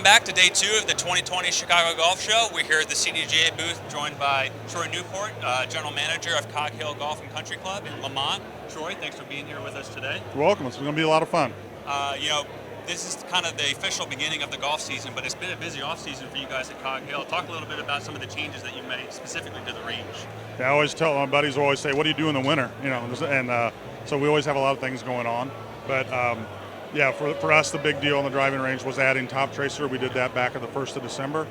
back to day 2 of the 2020 Chicago Golf Show. We're here at the CDGA booth, joined by Troy Newport, General Manager of Cog Hill Golf and Country Club in Lamont. Troy, thanks for being here with us today. You're welcome. It's going to be a lot of fun. This is kind of the official beginning of the golf season, but it's been a busy off season for you guys at Cog Hill. Talk a little bit about some of the changes that you made specifically to the range. Yeah, I always tell my buddies, always say, what do you do in the winter? So we always have a lot of things going on. But yeah, for us, the big deal on the driving range was adding top tracer. We did that back on the 1st of December.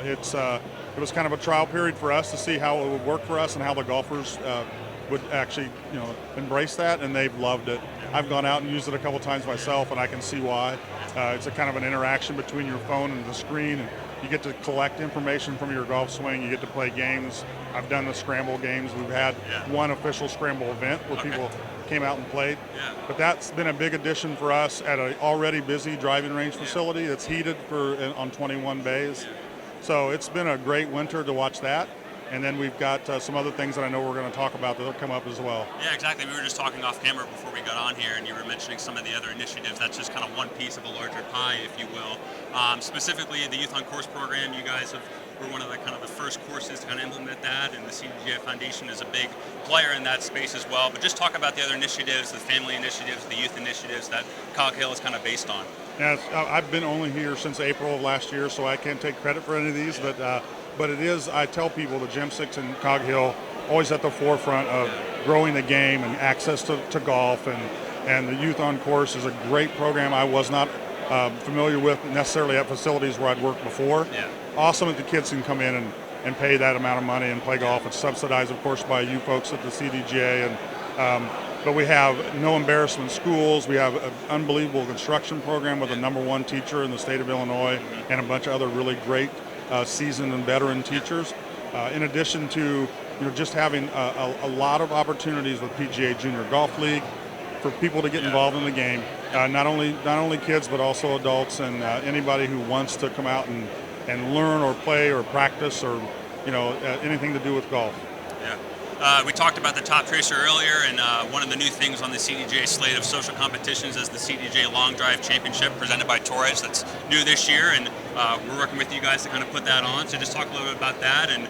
It was kind of a trial period for us to see how it would work for us and how the golfers would actually, embrace that, and they've loved it. I've gone out and used it a couple times myself, and I can see why. It's a kind of an interaction between your phone and the screen, and you get to collect information from your golf swing. You get to play games. I've done the scramble games. We've had one official scramble event where people came out and played. But that's been a big addition for us at an already busy driving range facility that's heated on 21 bays. So it's been a great winter to watch that. And then we've got some other things that I know we're going to talk about that'll come up as well. Yeah, exactly. We were just talking off camera before we got on here, and you were mentioning some of the other initiatives. That's just kind of one piece of a larger pie, if you will. Specifically, the Youth on Course program, you guys were one of the first courses to kind of implement that, and the CDGA Foundation is a big player in that space as well. But just talk about the other initiatives, the family initiatives, the youth initiatives that Cog Hill is kind of based on. Yeah, I've been only here since April of last year, so I can't take credit for any of these, but it is, I tell people, the Gym 6 and Cog Hill always at the forefront of growing the game and access to golf, and the Youth on Course is a great program I was not familiar with necessarily at facilities where I'd worked before. Awesome that the kids can come in and pay that amount of money and play golf. It's subsidized, of course, by you folks at the CDGA, but we have no embarrassment schools. We have an unbelievable construction program with the #1 teacher in the state of Illinois and a bunch of other really great seasoned and veteran teachers. In addition to just having a lot of opportunities with PGA Junior Golf League for people to get involved in the game. Not only kids, but also adults and anybody who wants to come out and learn or play or practice or anything to do with golf. We talked about the top tracer earlier, and one of the new things on the CDGA slate of social competitions is the CDGA Long Drive Championship presented by Torres. That's new this year, and we're working with you guys to kind of put that on. So just talk a little bit about that and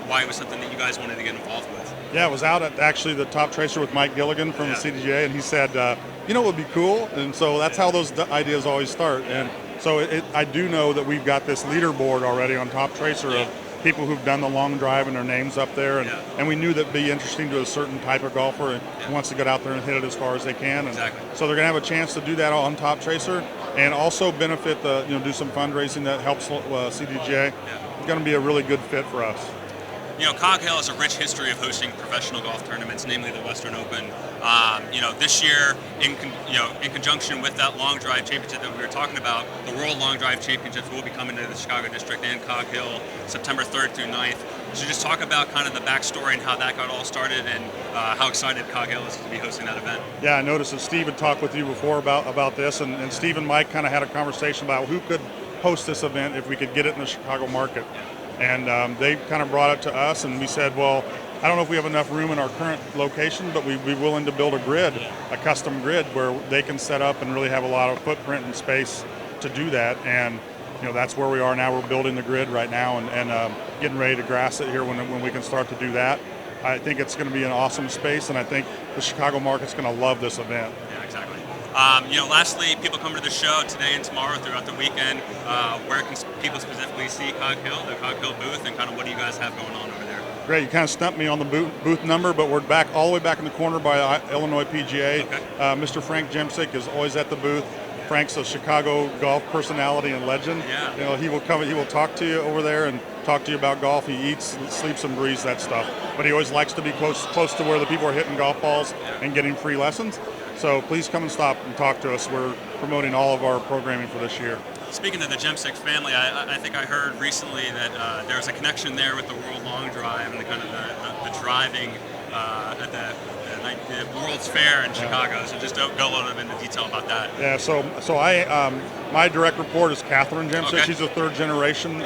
why it was something that you guys wanted to get involved with. Yeah, it was out at actually the top tracer with Mike Gilligan from the CDGA, and he said, what would be cool? And so that's how those ideas always start. And so I do know that we've got this leaderboard already on top tracer of people who've done the long drive and their names up there, and we knew that'd be interesting to a certain type of golfer who wants to get out there and hit it as far as they can. And so they're going to have a chance to do that on top tracer and also benefit do some fundraising that helps CDGA. It's going to be a really good fit for us. Cog Hill has a rich history of hosting professional golf tournaments, namely the Western Open. This year, in conjunction with that Long Drive Championship that we were talking about, the World Long Drive Championships will be coming to the Chicago District and Cog Hill September 3rd through 9th. So just talk about kind of the backstory and how that got all started and how excited Cog Hill is to be hosting that event. Yeah, I noticed that Steve had talked with you before about this, and Steve and Mike kind of had a conversation about who could host this event if we could get it in the Chicago market. And they kind of brought it to us, and we said, well, I don't know if we have enough room in our current location, but we'd be willing to build a custom grid where they can set up and really have a lot of footprint and space to do that. And that's where we are now. We're building the grid right now and getting ready to grass it here when we can start to do that. I think it's going to be an awesome space, and I think the Chicago market's going to love this event. Yeah, exactly. Lastly, people come to the show today and tomorrow throughout the weekend. Where can people specifically see Cog Hill, the Cog Hill booth, and kind of what do you guys have going on over there? Great. You kind of stumped me on the booth number, but we're back all the way back in the corner by Illinois PGA. Mr. Frank Jemsick is always at the booth. Frank's a Chicago golf personality and legend. He will come. He will talk to you over there and talk to you about golf. He eats, sleeps, and breathes that stuff. But he always likes to be close to where the people are hitting golf balls and getting free lessons. So please come and stop and talk to us. We're promoting all of our programming for this year. Speaking of the Gym 6 family, I think I heard recently that there's a connection there with the World Long Drive and the kind of the driving at the World's Fair in Chicago. So just go a little bit into detail about that. Yeah. So my direct report is Catherine Jemsick. She's a third generation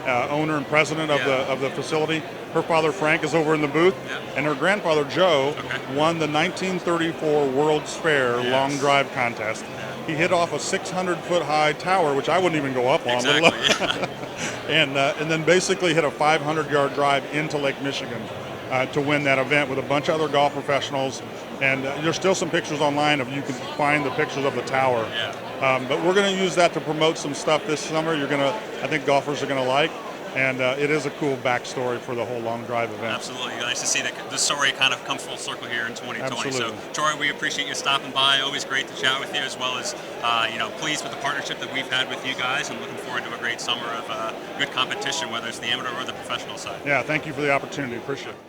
owner and president of the facility. Her father Frank is over in the booth, and her grandfather Joe won the 1934 World's Fair Long Drive contest. he hit off a 600-foot high tower, which I wouldn't even go up on. Exactly. And then basically hit a 500-yard drive into Lake Michigan to win that event with a bunch of other golf professionals. And there's still some pictures online of you can find the pictures of the tower. Yeah. But we're going to use that to promote some stuff this summer. I think golfers are going to like. And it is a cool backstory for the whole long drive event. Absolutely. Nice to see the story kind of come full circle here in 2020. Absolutely. So, Troy, we appreciate you stopping by. Always great to chat with you, as well as, pleased with the partnership that we've had with you guys, and looking forward to a great summer of good competition, whether it's the amateur or the professional side. Yeah, thank you for the opportunity. Appreciate it.